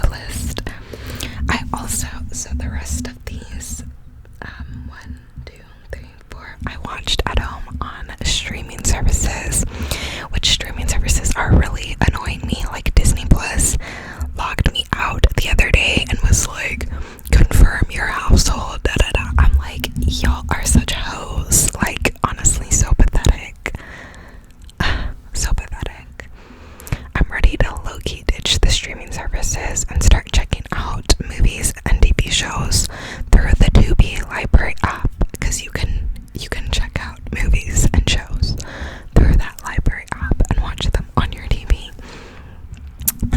list. I also, so the rest of these, 1, 2, 3, 4, I watched at home on streaming services, which streaming services are really annoying me. Like Disney Plus logged me out the other day and was like, confirm your household, da da da. I'm like, y'all are such hoes. Like, honestly, so pathetic. So pathetic. I'm ready to low-key ditch the streaming services and start checking out movies and TV shows through the Tubi library app, because you can check out movies and shows through that library app and watch them on your TV.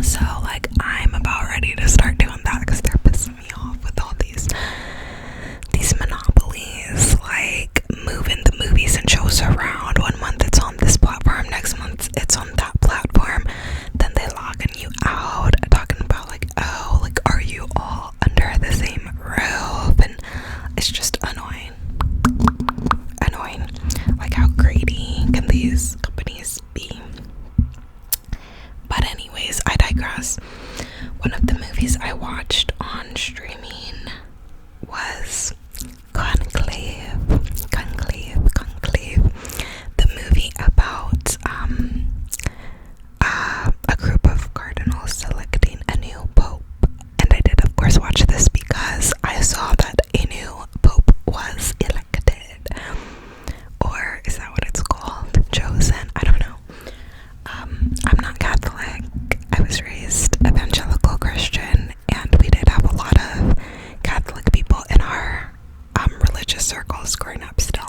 So like, I'm about ready to start doing that because they're pissing me off with all these monopolies, like moving the movies and shows around. 1 month it's on this platform, next month it's on that platform, then they logging you out, talking about like, oh, like, are you all under the same roof? And it's just annoying. Like, how greedy can these companies be? But anyways, I digress. One of the movies I watched on streaming was Conclave. The movie about a group of cardinals selecting a new pope. And I did, of course, watch this because I saw that a new pope was elected. Or is that what it's called? Chosen? I don't know. I'm not Catholic. I was raised evangelical Christian, and we did have a lot of Catholic people in our religious circles growing up still.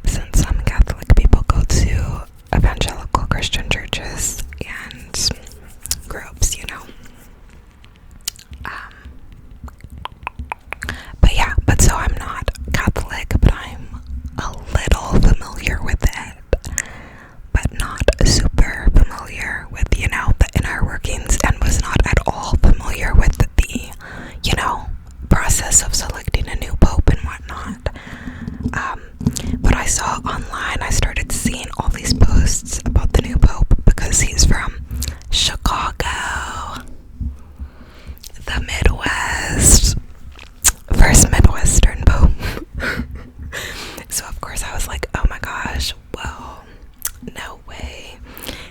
Since some Catholic people go to evangelical Christian churches and groups, you know. But so I'm not Catholic, but I'm a little familiar with it, but not super familiar with, you know, the inner workings, and was not at all familiar with the, you know, process of selecting a new pope and whatnot. But I saw online, I started seeing all these posts about the new pope because he's from Chicago, the Midwest, first Midwestern pope. So of course I was like, oh my gosh, well, no way,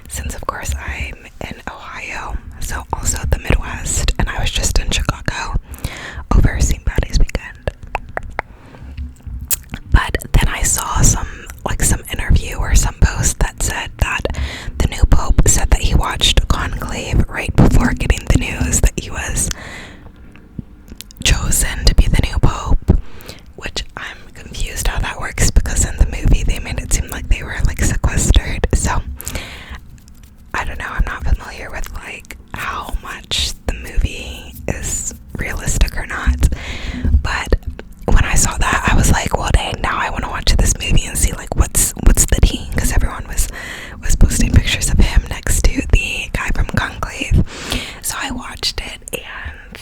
since of course I'm in Ohio, so also the Midwest, and I was just in Chicago over St. Patty's weekend. But then I saw some interview or some post that said that the new pope said that he watched Conclave right before getting the news that he was chosen to be the new pope, which I'm confused how that works, because in the movie they made it seem like they were like sequestered. So I don't know, I'm not familiar with like how much the movie is realistic or not, but when I saw that I was like, well dang, now I want to watch this movie and see like what's the tea, because everyone was posting pictures of him next to the guy from Conclave. So I watched it, and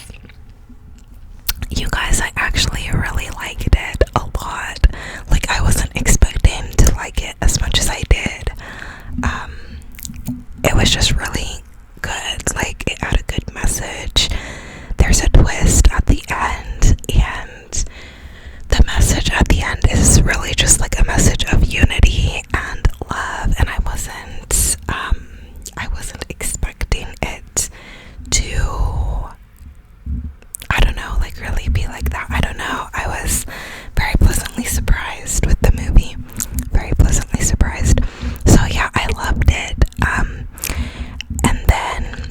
you guys, I actually really liked it a lot. Like, I wasn't expecting to like it as much as I did. It was just really good. Like, it had a good message. There's a twist at the end, and the message at the end is really just like a message of unity and love, and I wasn't expecting it to, I don't know, like really be like that. I don't know. I was very pleasantly surprised with the movie. Very pleasantly surprised. So yeah, I loved it. And then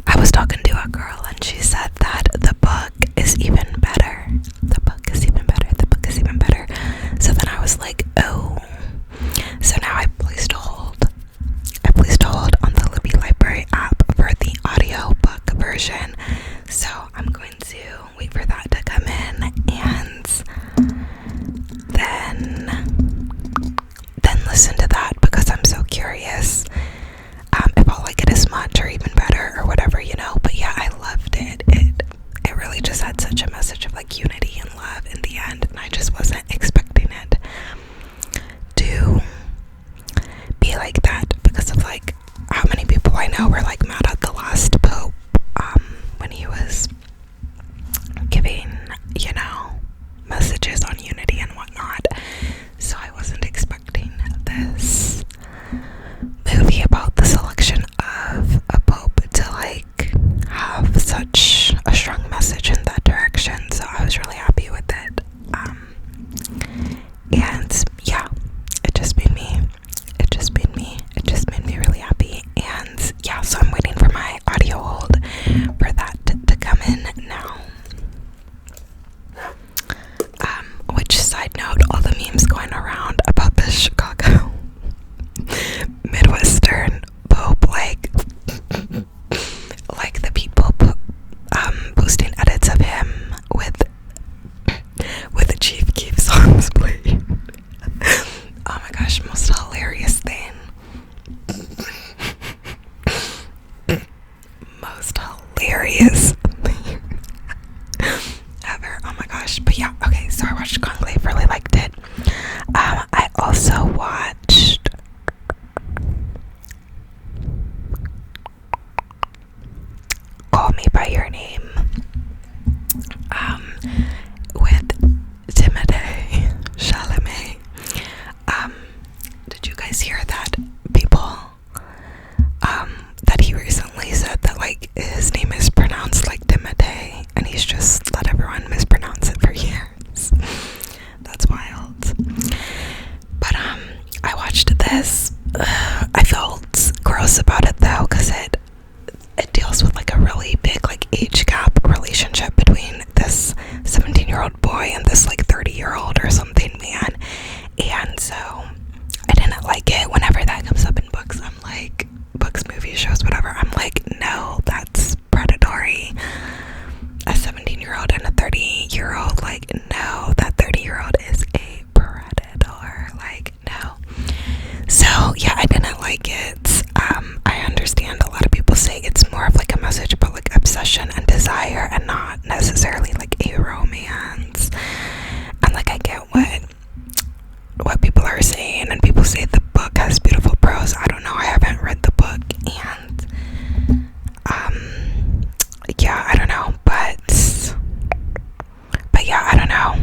I was talking to a girl, and she said that the book is even better. The book is even better. The book is even better. So then I was like, oh. So now I placed a hold on the Libby Library app for the audio book version. So I'm going to wait for that to come in, and then listen to that, because I'm so curious if I'll like it as much or even better or whatever, you know. But yeah, I loved it. most hilarious thing ever. Oh my gosh. But yeah, okay, so I watched Conclave, really liked it. I also watched Call Me By Your Name with Timothée Chalamet. Did you guys hear that people that he recently said that like his name is pronounced like Timothée and he's just let everyone mispronounce it for years? That's wild. But I watched this. I felt gross about it though, because it deals with like a really big like age gap relationship between this 17-year-old boy and this like 30-year-old or something man. And so I didn't like it. Whenever that comes up in books, I'm like, books, movies, shows, whatever, I'm like, no, that's predatory. A 17-year-old and a 30-year-old, like, no, that 30-year-old is a predator, like, no. So yeah, I didn't like it. I understand a lot of people say it's more of like a message about like obsession and desire and not necessarily like a romance. And like I get what people are saying, and people say the book has beautiful prose. I don't know, I haven't read the book, and yeah, I don't know, but yeah, I don't know.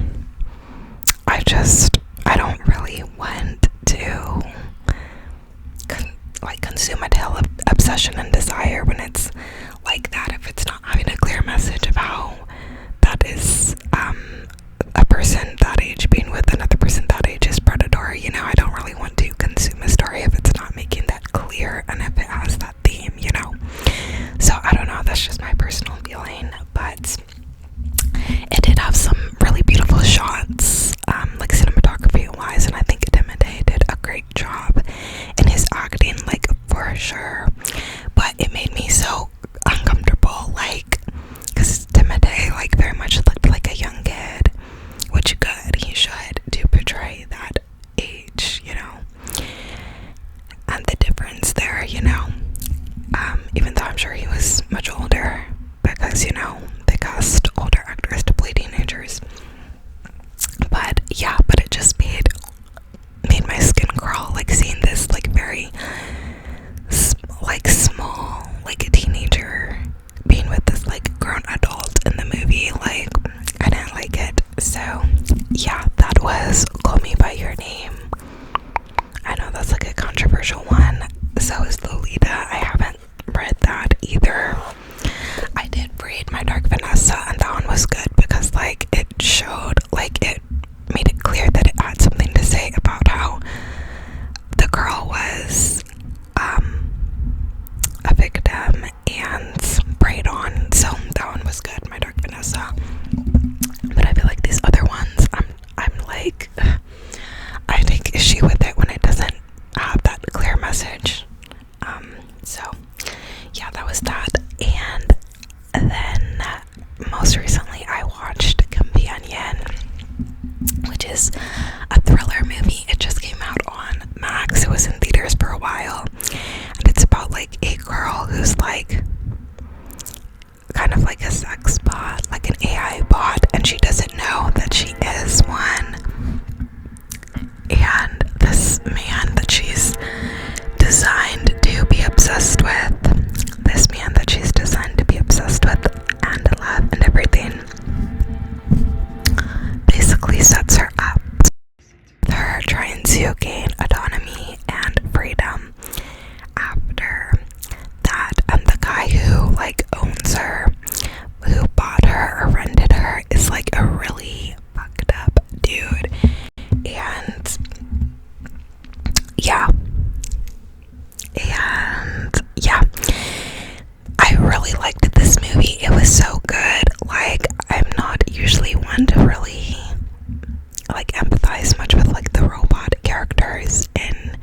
I don't really want to consume a tale of obsession and desire when it's like that, if it's not having a clear message of how that is a person that age being with another person that age is predatory. You know, I don't really want to consume a story if it's not making that clear and if it has that theme, you know. So I don't know, that's just my personal feeling, but it did have some really beautiful shots, like cinematography wise, and I think Timothée did a great job in his acting, like, for sure. But it made me so uncomfortable, like, because Timothée, like, very much looked like a young kid, which good, he should, to portray that age, you know, and the difference there, you know, even though I'm sure he was much older, because, you know, they cast older actors to play teenagers. But yeah, but it just made my skin crawl, like, seeing this, like, very like small, like a teenager being with this like grown adult in the movie. Like, I didn't like it. So yeah, that was Call Me By Your Name. I know that's like a controversial one. So is Lolita. I haven't read that either. I did read My Dark Vanessa, and that one was good because like it showed, like, it made it clear that it had something to say about how the girl was a victim and preyed on. So that one was good, My Dark Vanessa. But I feel like these other ones, I'm like, I take issue with it when it doesn't have that clear message. So yeah, that was that. And then most recently I watched Companion, which is a thriller movie. It just came out on Max. It was in theaters for a while, and it's about like a girl who's like kind of like a sex bot, like an AI bot, and she doesn't know that she is one. And this man that she's designed to be obsessed with, and love and everything, basically sets her up. Her trying to gain autonomy and freedom after that, and the guy who like owns her, who bought her or rented her, is like a really fucked up dude. And yeah, I really liked this movie. It was so good. Like, I'm not usually one to really like empathize much with like the robot characters in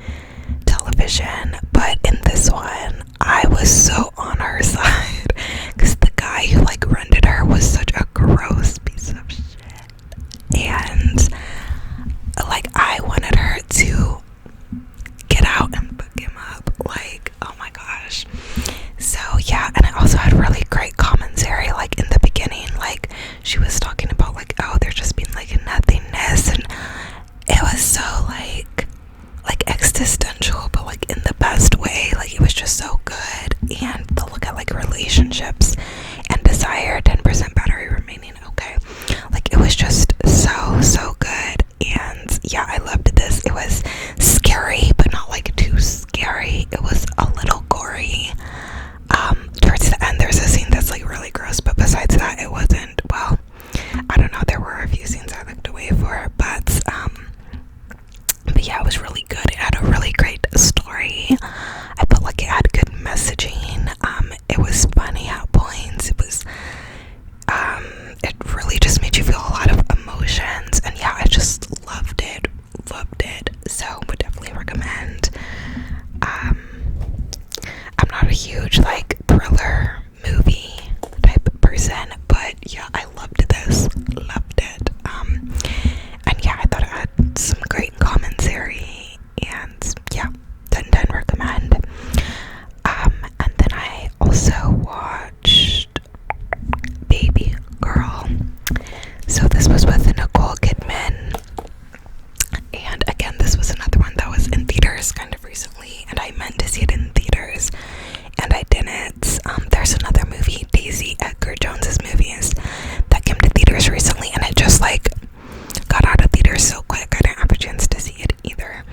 television, but in this one I was so on her side, because the guy who like rented her was such a gross piece of shit, and like I wanted her to get out and fuck him up. Like, oh my gosh. So yeah, and it also had really great commentary, like in the beginning, like she was talking about like, oh, there's just been like nothingness, and it was so like existential, but like in the best way. Like it was just so good. And the look at like relationships and desire, 10% battery remaining, okay, like it was just so good. And yeah, I loved this. It was scary, but not like too scary. It was a little gory. Towards the end there's a scene that's like really gross, but besides that it wasn't, well, I don't know, there were a few scenes I looked away for, but yeah, it was really good. It had a really great story. I felt like it had good messaging. It was funny at points. It was it really just made you feel a lot of emotions, and yeah, I just loved it. So would definitely recommend. I'm not a huge like thriller movie type of person, but yeah, I loved this. Loved it. And yeah, I thought it had some great commentary, and yeah, 10/10 recommend. And then I also watched Babygirl. So this was with Nicole Kidman, and again, this was another one that was in theaters kind of recently, and I meant to see it in theaters, and I didn't. There's another movie, Daisy Edgar Jones's movies, that came to theaters recently, and it just like got out of theaters so quick I didn't have a chance to see it either.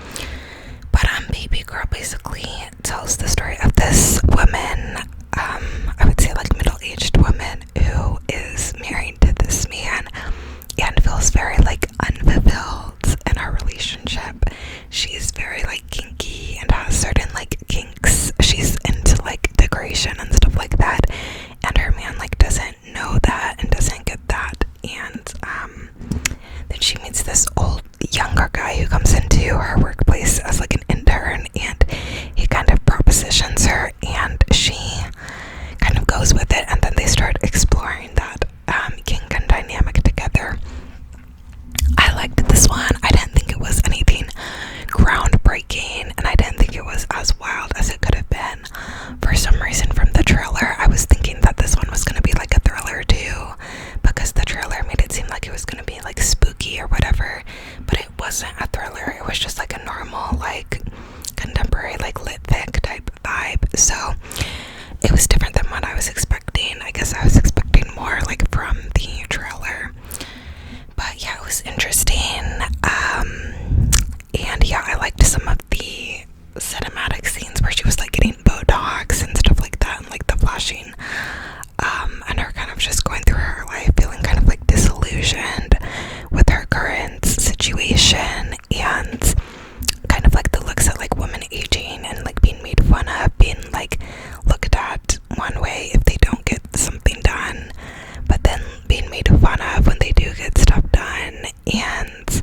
But Babygirl basically tells the story of this woman, I would say like middle-aged woman, who is married to this man and feels very like unfulfilled in her relationship. She's very like kinky and has certain like kinks. She's into like decoration and stuff like that, and her man like doesn't know that and doesn't get that. And then she meets this old younger guy who comes into her workplace as like an intern, and he kind of propositions her, and she kind of goes with it, and then they start exploring that kink and dynamic together. I liked this one. I didn't think it was anything groundbreaking, and I didn't think it was as wild as it could have been. For some reason from the trailer, I was thinking that this one was going to be like a thriller too, because the trailer made it seem like it was going to be like spooky or whatever, but it wasn't a thriller. It was just like a normal like contemporary like lit fic type vibe. So it was different than what I was expecting. I guess I was expecting more like from the trailer, but yeah, it was interesting. And yeah, I liked some of the cinematic scenes where she was like getting Botox and stuff like that, and like the flashing, and her kind of just going through her life feeling kind of like disillusioned with her current situation, and kind of like the looks at like women aging and like being made fun of, being like looked at one way if they don't get something done, but then being made fun of when they do get stuff done, and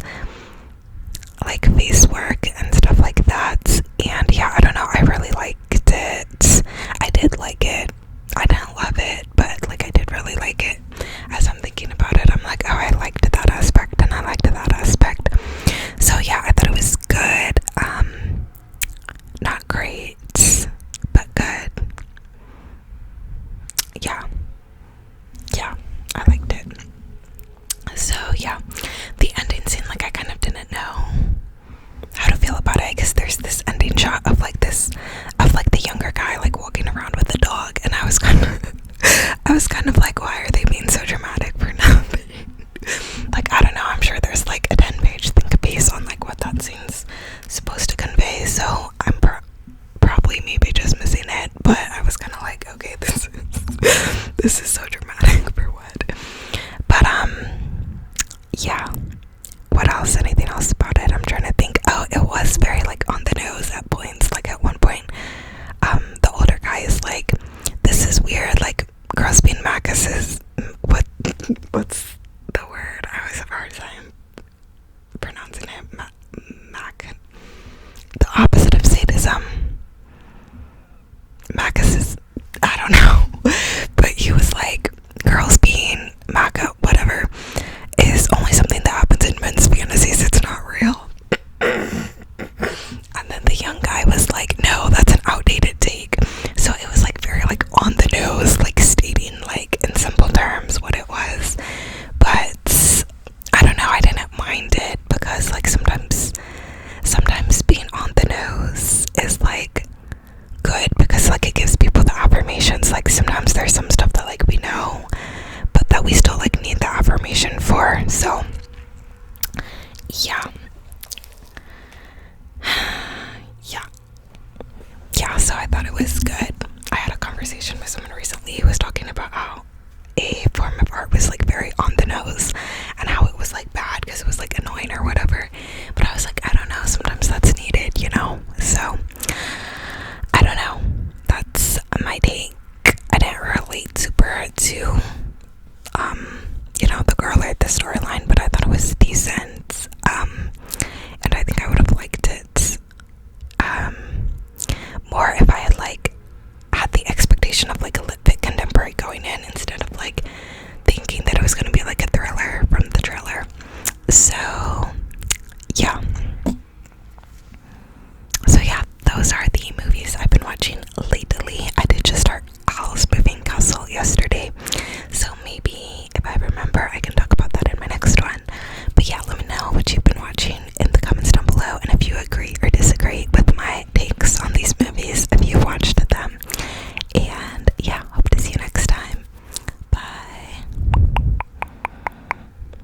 like face work and stuff like that. And yeah, I don't know, I really liked it. I did like it. I didn't love it, but like I did really like it. As I'm thinking about it, I'm like, oh, I liked that aspect and I liked that aspect. So yeah, I thought it was good. Not great, but good. Yeah, I liked it. So yeah, the ending scene, like I kind of didn't know how to feel about it. I guess there's this ending shot of like the younger guy like walking around with the dog, and I was kind of like, why are they being so dramatic for nothing? Like, I don't know, I'm sure there's like a 10-page think piece on like what that scene's supposed to convey, so I'm probably maybe just missing it, but I was kind of like, okay, this is so dramatic for what? But yeah, what else? Anything else about it? I'm trying to think. Oh, it was very like on the nose at points. Like at one point, the older guy is like, this is weird, like girls being Macuses. What's the word? I always have a hard time pronouncing it. Mac. The opposite of sadism. Macus is, I don't know. But he was like, girls being Maca, whatever, is only something that happens in men's fantasies. It's not real. And then the young guy was like, no, that's an outdated take. So it was like very like on the nose, like stay sometimes there's some stuff that like we know, but that we still like need the affirmation for. So yeah,